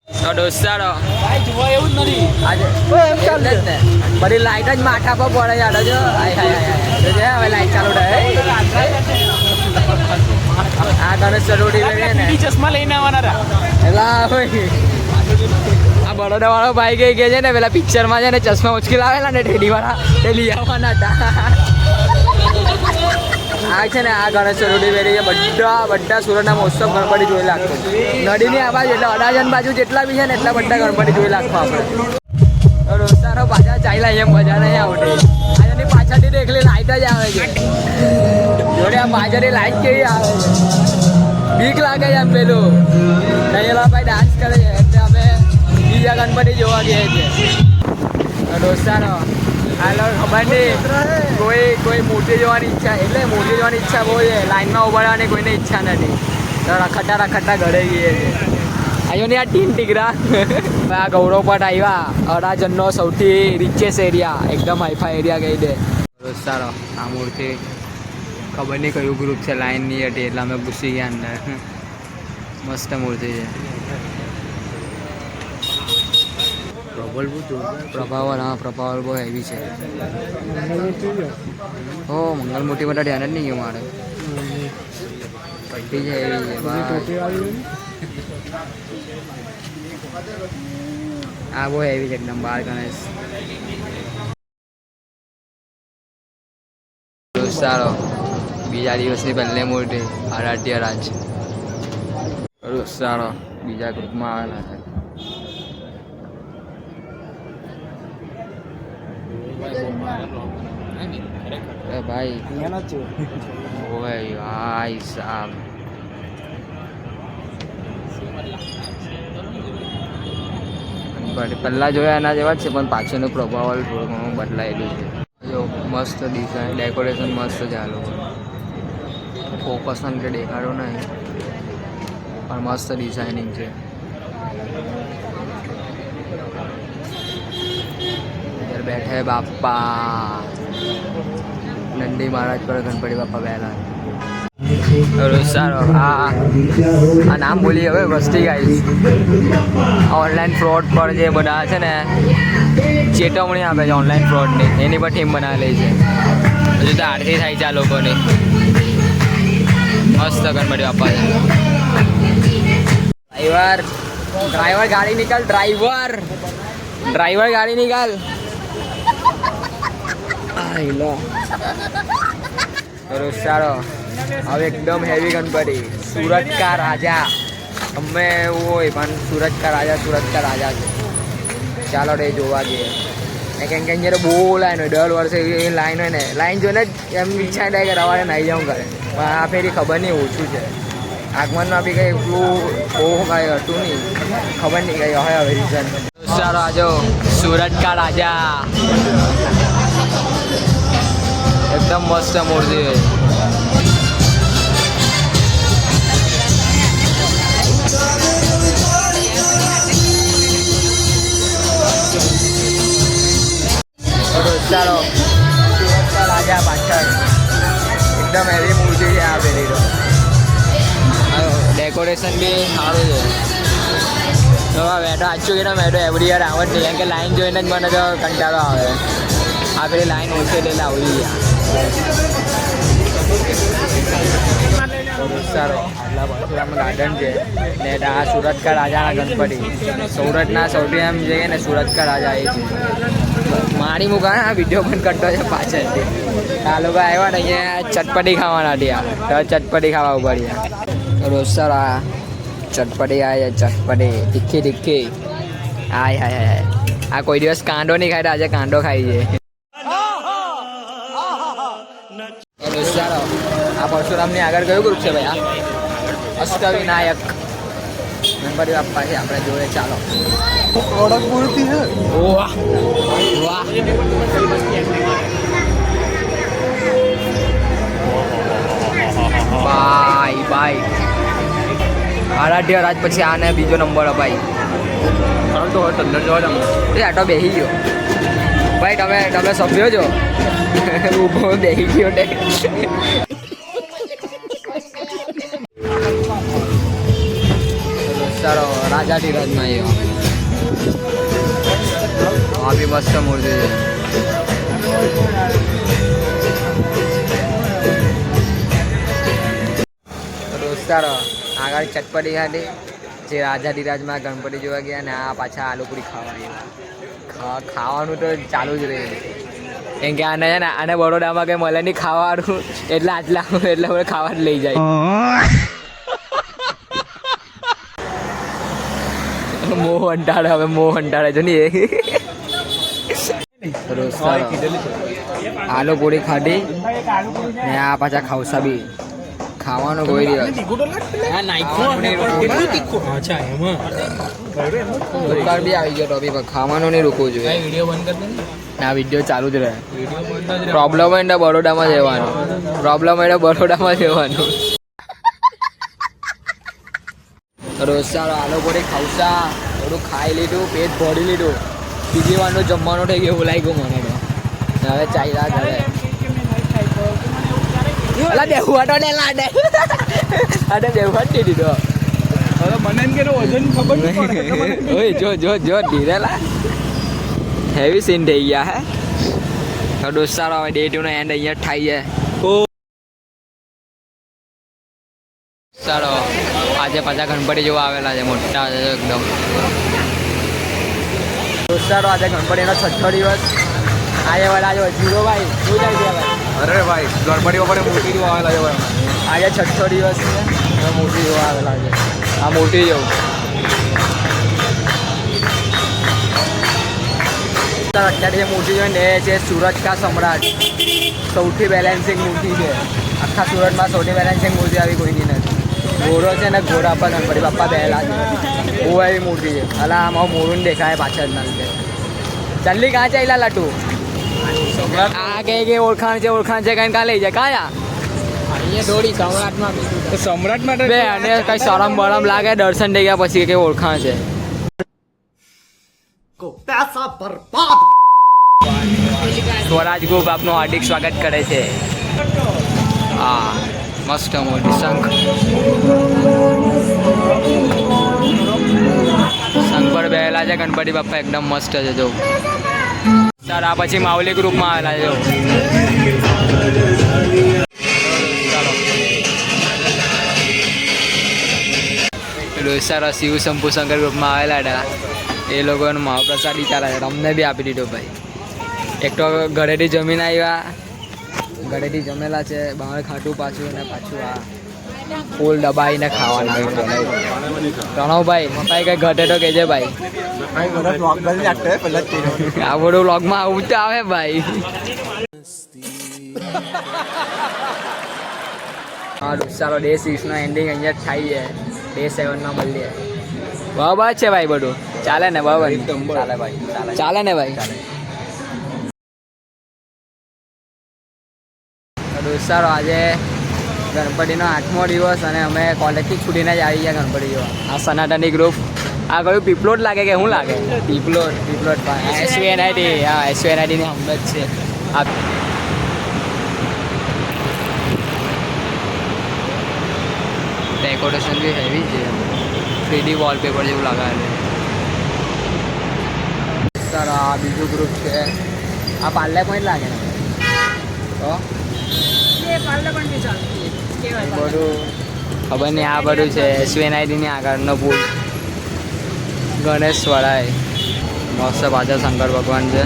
તો દોસ્તારો ભાઈ જોવા એવું જ નથી આજે એટલે જ ને બધી લાઈટ જ માથા પર પડે યાર જો હવે લાઈટ ચાલુ રહે આ ગણેશ ચતુર્થી ને ચશ્મા લઈને આવવાના એલા આ બરોડા વાળો ભાઈ ગઈ છે ને પેલા પિક્ચરમાં છે ને ચશ્મા ઉચકી લાવેલા ને ટેડી વાળા તે લઈ આવવાના હતા આ છે ને આ ગણેશ ચતુર્થી વેરી છે બધા સુરતના મહોત્સવ ગણપતિ જોઈ લાગતો નદીની આ બાજુ એટલે અડાજણ બાજુ જેટલા બી છે ને એટલા બધા ગણપતિ જોઈ લાગતો આપણે રોસ્તારો પાછા ચાલ્યા એમ મજા નહીં આવતી આજની પાછળથી તો એકલી લાઈટ જ આવે છે જોડે આ પાછળની લાઈટ કેવી આવે છે બીક લાગે છે એમ પેલું નૈલા ભાઈ ડાન્સ કરે છે એટલે અમે બીજા ગણપતિ જોવા ગયા છીએ રોસ્તારો હાલો ખબર નહીં કોઈ મૂર્તિ જોવાની ઈચ્છા એટલે મૂર્તિ જોવાની ઈચ્છા બહુ છે લાઈનમાં ઉભાડવાની કોઈને ઈચ્છા નથી તો રખડતા ઘરે જઈએ છીએ આવ્યો ને આ ટીન ટીગરા આ ગૌરવ પટ આવ્યા અડાજણનો સૌથી રિચેસ્ટ એરિયા એકદમ હાઈફાઈ એરિયા કહી દે સારો આ મૂર્તિ ખબર નહીં કયું ગ્રુપ છે લાઈનની હતી એટલે અમે ઘૂસી ગયા અંદર મસ્ત મૂર્તિ છે પ્રભાવલ હા પ્રભાવલ બહુ હેવી છે હો મંગલમૂર્તિ બધા ધ્યાન જ નહીં ગયું મારે પટ્ટી છે એવી છે આ બહુ હેવી છે એકદમ બાર ગણેશ સારો બીજા દિવસની પહેલી મૂર્તિ આરાધ્ય રાજ સારો બીજા ગ્રુપમાં આવેલા છે ભાઈ ભાઈ સાહેબ પહેલાં જોયા એના જેવા જ છે પણ પાછળનો પ્રભાવ થોડું ઘણું બદલાયેલું છે જો મસ્ત ડિઝાઇન ડેકોરેશન મસ્ત છે આ લોકો ફોકસ કે દેખાડો નહીં પણ મસ્ત ડિઝાઇનિંગ છે બેઠે બાપા નંદી મહારાજ પર ગણપતિ બાપા બેલા સારો આ નામ બોલી હવે વસ્તી ગાઈશ ઓનલાઈન ફ્રોડ પર જે બધા છે ને ચેતવણી આપે છે ઓનલાઈન ફ્રોડની એની પર ટીમ બનાવેલી છે હજુ તો આરતી થાય છે આ લોકોની મસ્ત ગણપતિ બાપા છે ડ્રાઈવર ગાડી નિકાલ ડ્રાઈવર ગાડી નિકાલ સારો હવે એકદમ હેવી ગણપતિ સુરત કા રાજા અમે એવું હોય પણ સુરત કા રાજા છે ચાલો રે જોવા જઈએ કેમ કે જ્યારે બહુ લાઈન હોય દર વર્ષે એ લાઈન હોય ને લાઈન જોઈને જ એમ ઈચ્છા થાય કે રવાડે નાહી જાઉં કરે પણ આ ફેરી ખબર નહીં ઓછું છે આગમનમાં બી કંઈ એટલું બહુ કંઈ હતું નહીં ખબર નહીં કંઈ હોય હવે રીઝન ચાલો આજો સુરત કા રાજા એકદમ મસ્ત મૂર્તિ હોય ચાલો રાજા પાછળ એકદમ હેવી મૂર્તિ છે આ પેલી તો ડેકોરેશન બી સારું છે તો મેં તો આચું કે મેં તો એવરી યર આવત નહીં કેમ કે લાઈન જોઈને જ મને તો કંટાળો આવે આ પેલી લાઈન ઓછી એટલે આવડી ગયા સારો આટલા પરશુરામ ગાર્ડન છે ને આ સુરત કા રાજાના ગણપતિ સુરતના સૌથી એમ જઈએ ને સુરત કા રાજા એ છે મારી મુકા આ વિડીયો પણ કરતો છે પાછળથી આ લોકો આવ્યા ને અહીંયા ચટપટી ખાવાના હતા તો ચટપટી ખાવા ઉભા રહ્યા રોજ સર આ ચટપટી આવે ચટપટી તીખી હાય આ કોઈ દિવસ કાંડો નહીં ખાય આજે કાંડો ખાઈ છે ચાલો આ પરશુરામની આગળ કયું ગ્રુપ છે ભાઈ આ અષ્ટવિનાયક ગણપતિ બાપ્પા છે આપણે જોઈએ ચાલો પ્રોડક્ટ મૂર્તિ છે વાહ ભાઈ આરાધ્ય રાજ પછી આને બીજો નંબર અપાઈ તો અંદર જવા દે એ આટો બેસી ગયો ભાઈ તમે સભ્યો છો ઊભો બેસી ગયો ને સારો રાજા ધીરાજમાં એ આ બી મસ્ત મૂર્તિ છે. દોસ્તારો આગળ ચટપટી ખાધી જે રાજા ધીરાજમાં ગણપતિ જોવા ગયા ને આ પાછા આલુપુરી ખાવા ખાવાનું તો ચાલુ જ રહે કેમ કે આને છે ને આને બરોડામાં કંઈ મળે નહીં ખાવાનું એટલે આટલા એટલે હવે ખાવા જ લઈ જાય. મોહ અંટાળે હવે મોહ અંટાળે જો ને આલુ પૂરી ખાધી ને આ પાછા ખાવસા બી ખાવાનો કોઈ દિવસ દુકાન બી આવી ગયો ટોપી પર ખાવાનું નહીં રોકવું જોઈએ. આ વિડીયો ચાલુ જ રહે. પ્રોબ્લેમ હોય ને બરોડામાં જવાનું. પ્રોબ્લેમ હોય ને બરોડામાં જવાનું. રોજ સારો આલુ પૂરી ખાવસા થોડું ખાઈ લીધું પેટ ભરી લીધું બીજી વારનો જમવાનું થઈ ગયું એવું લાગ્યું મને તો. હવે ચાલ્યા ઘરે અલા દેવવાટો ને લાડે અરે દેવવાટ દે દીધો હવે મને એમ કે વજન ખબર નહીં પડે. ઓય જો જો જો ધીરેલા હેવી સીન થઈ ગયા હે. તો દોસ્તારો હવે ડે 2 નો એન્ડ અહીંયા થાય છે. સારો આજે પાછા ગણપતિ જોવા આવેલા છે મોટા છે એકદમ. દોસ્તારો આજે ગણપતિનો 6થો દિવસ આજે વાળા જો જીરો ભાઈ શું જાય છે ભાઈ? અરે ભાઈ ગણપતિ બાપાને મૂર્તિ જોવા આવેલા છે ભાઈ. આજે 6થો દિવસ છે મૂર્તિ જોવા આવેલા છે. આ મૂર્તિ જેવું અત્યારે જે મૂર્તિ જોઈને એ છે સુરત કા સમ્રાટ. સૌથી બેલેન્સિંગ મૂર્તિ છે આખા સુરતમાં. સૌથી બેલેન્સિંગ મૂર્તિ આવી કોઈની નથી. ઘોડો છે ને ઘોડા પર ગણપતિ બાપ્પા બેહેલા છે. બહુ એવી મૂર્તિ છે. અલા આમાં મોરું દેખાય પાછળ ના લીધે. ચાલી કાં ચાલ્યા લાટુ આ કે ઓળખાણ છે કઈ કાં લઈ જાય કાં યા અહીંયા દોડી સમ્રાટમાં તો સમ્રાટ માટે બે અને કઈ શરમ બરમ લાગે દર્શન થઈ ગયા પછી કે ઓળખાણ છે. સ્વરાજ ગ્રુપ આપનું હાર્દિક સ્વાગત કરે છે. હા મસ્ત મોટી શંખ પર બેહેલા છે ગણપતિ બાપ્પા એકદમ મસ્ત છે. જો સર આ પછી માવલી ગ્રુપમાં આવેલા છે. સર શિવ શંભુ શંકર ગ્રુપમાં આવેલા હતા. એ લોકોનો મહાપ્રસાદ ચાલે છે. અમને બી આપી દીધો ભાઈ. એક તો ઘરેથી જમીન આવ્યા ઘરેથી જમેલા છે બહાર ખાટું પાછું અને પાછું આ ફૂલ દબાઈને ખાવાના. પ્રણવભાઈ મપાઈ કઈ ઘટે તો કહેજે ભાઈ. આ બધું વ્લોગમાં આવું તો આવે ભાઈ. હા ચાલો ડે 6 નો એન્ડિંગ અહીંયા જ થાય છે. ડે 7 માં મળીએ. બરાબર છે ભાઈ બધું ચાલે ને બરાબર ચાલે ભાઈ ચાલે ને ભાઈ. સારો આજે ગણપતિનો 8મો દિવસ અને અમે કોલેજથી છૂટીને જ આવી ગયા ગણપતિ જોવા. આ સનાતની ગ્રુપ આ કયું પીપલોટ લાગે કે શું લાગે? પીપલોટ SVNIT. હા SVNIT ની હમ જ છે. આ ડેકોરેશન બી હેવી છે. 3D વોલપેપર જેવું લાગે. સર આ બીજું ગ્રુપ છે. આ પાર્લે પોઈન્ટ લાગે ને તો બધું ખબર નહીં. આ બધું છે SVNIT ની આગળનો પુલ. ગણેશ વડાય મસ્ત પાછળ શંકર ભગવાન છે.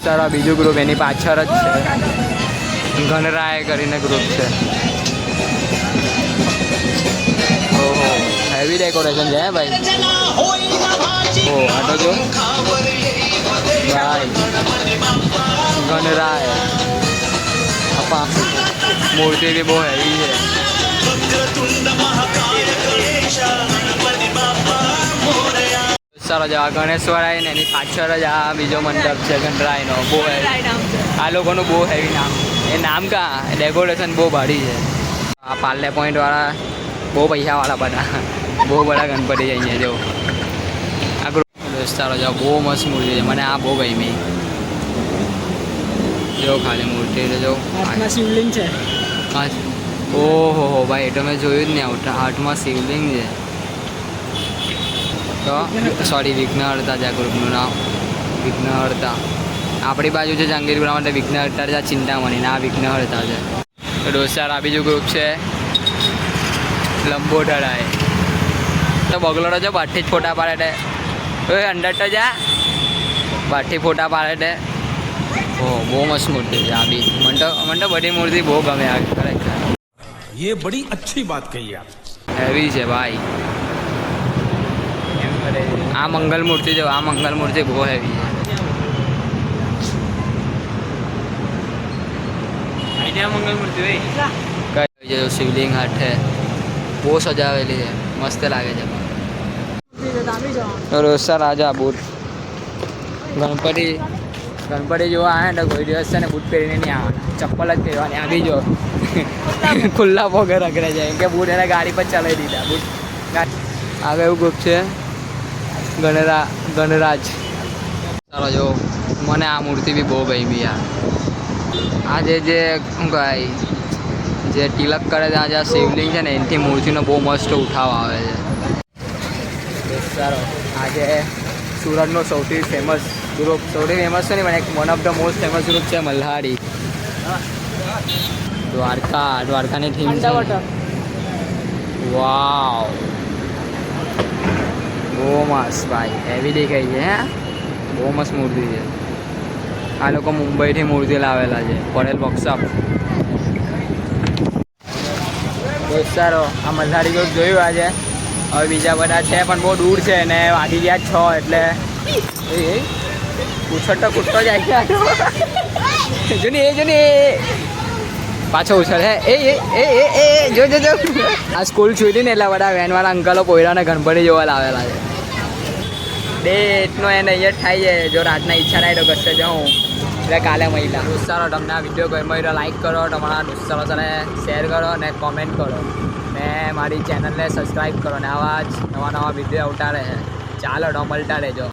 સર આ બીજું ગ્રુપ એની પાછળ જ છે. ગણરાય કરીને ગ્રુપ છે. ઓહો હેવી ડેકોરેશન છે હે ભાઈ. ઓ આ તો જો ભાઈ ગણરાય અપા મૂર્તિ બી બહુ હેવી છે. સારો જવા ગણેશ્વરાય ને એની પાછળ જ આ બીજો મંડપ છે ગણરાયનો. બહુ હેવી આ લોકોનું બહુ હેવી નામ. એ નામ કાં ડેકોરેશન બહુ ભારી છે. આ પાર્લે પોઈન્ટ વાળા બહુ પૈસાવાળા બધા બહુ બધા ગણપતિ છે અહીંયા. જો આ ગ્રુપ દોસ્તારો જાઓ બહુ મસ્ત મૂર્તિ છે. મને આ બહુ ગમી. જો ખાલી મૂર્તિ જો શિવલિંગ છે. ઓહો ભાઈ એ તો મેં જોયું જ નહીં. આઠમાં શિવલિંગ છે તો સોરી વિઘ્નહર્તા છે આ ગ્રુપનું નામ, વિઘ્નહર્તા. આપણી બાજુ છે જહાંગીરપુરા માટે વિઘ્નહર્તા છે, ચિંતામણી, આ વિઘ્નહર્તા છે. તો દોસ્તાર આ બીજું ગ્રુપ છે લંબોટરાય. તો બગલો છે બહારથી જ ફોટા પાડે છે. અંદર તો જા બહારથી ફોટા પાડે છે. બહુ મસ્ત મૂર્તિ છે આ બી. મને તો બધી મૂર્તિ બહુ ગમે આ ખરેખર. ये बड़ी अच्छी बात कही आप. હેવી છે ભાઈ. આ મંગલ મૂર્તિ જો, આ મંગલ મૂર્તિ બહુ હેવી છે. મંગલ મૂર્તિ કઈ છે શિવલિંગ હાથે બહુ સજાવેલી છે, મસ્ત લાગે છે. રોસા રાજા બૂટ ગણપતિ જોવા આવે ને તો કોઈ દિવસ છે ને બૂટ પહેરીને નહીં આવવાના, ચપ્પલ જ પહેરવાની. આ બી જો ખુલ્લા પગે રગડે છે કે બૂટ એને ગાડી પર ચલાવી દીધા બૂટ. આગળ એવું ગ્રુપ છે ગણરાજ. ચાલો જો મને આ મૂર્તિ બી બહુ ગમી યાર. આ જે શું કહે જે તિલક કરે છે, આ જે શિવલિંગ છે ને એનાથી મૂર્તિનો બહુ મસ્ત ઉઠાવ આવે છે. સારો આજે સુરતનો સૌથી ફેમસ ગ્રુપ, સૌથી ફેમસ છે ને પણ એક one of the most famous group છે મલ્હારી. દ્વારકાની થીમ છે. વાવ બહુ મસ્ત ભાઈ, હેવી દેખાય છે. હે બહુ મસ્ત મૂર્તિ છે. આ લોકો મુંબઈથી મૂર્તિ લાવેલા છે, પટેલ વર્કશોપ. દોસ્તારો આ મલ્હારી ગ્રુપ જોયું આજે. હવે બીજા બધા છે પણ બહુ દૂર છે ને વાગી ગયા 6 એટલે ઉછળતો કૂદતો જાય છે. જોની પાછો ઉછળ હે એ જો આ સ્કૂલ છૂટી ને એટલે બધા વેનવાળા અંકલો પોયરાને ગણપતિ જોવા લાવેલા છે. ડેટનો એને અહીંયા જ થાય છે. જો રાતના ઈચ્છા થાય તો કશે જાઉં એટલે કાલે મહિલા. દોસ્તારો તમને આ વિડીયો ગમ્યો તો લાઈક કરો, તમારા દોસ્તારો સાથે શેર કરો અને કોમેન્ટ કરો ને મારી ચેનલને સબસ્ક્રાઈબ કરો ને આવા જ નવા વિડીયો આવતા રહે. ચાલો મળતા રહેજો.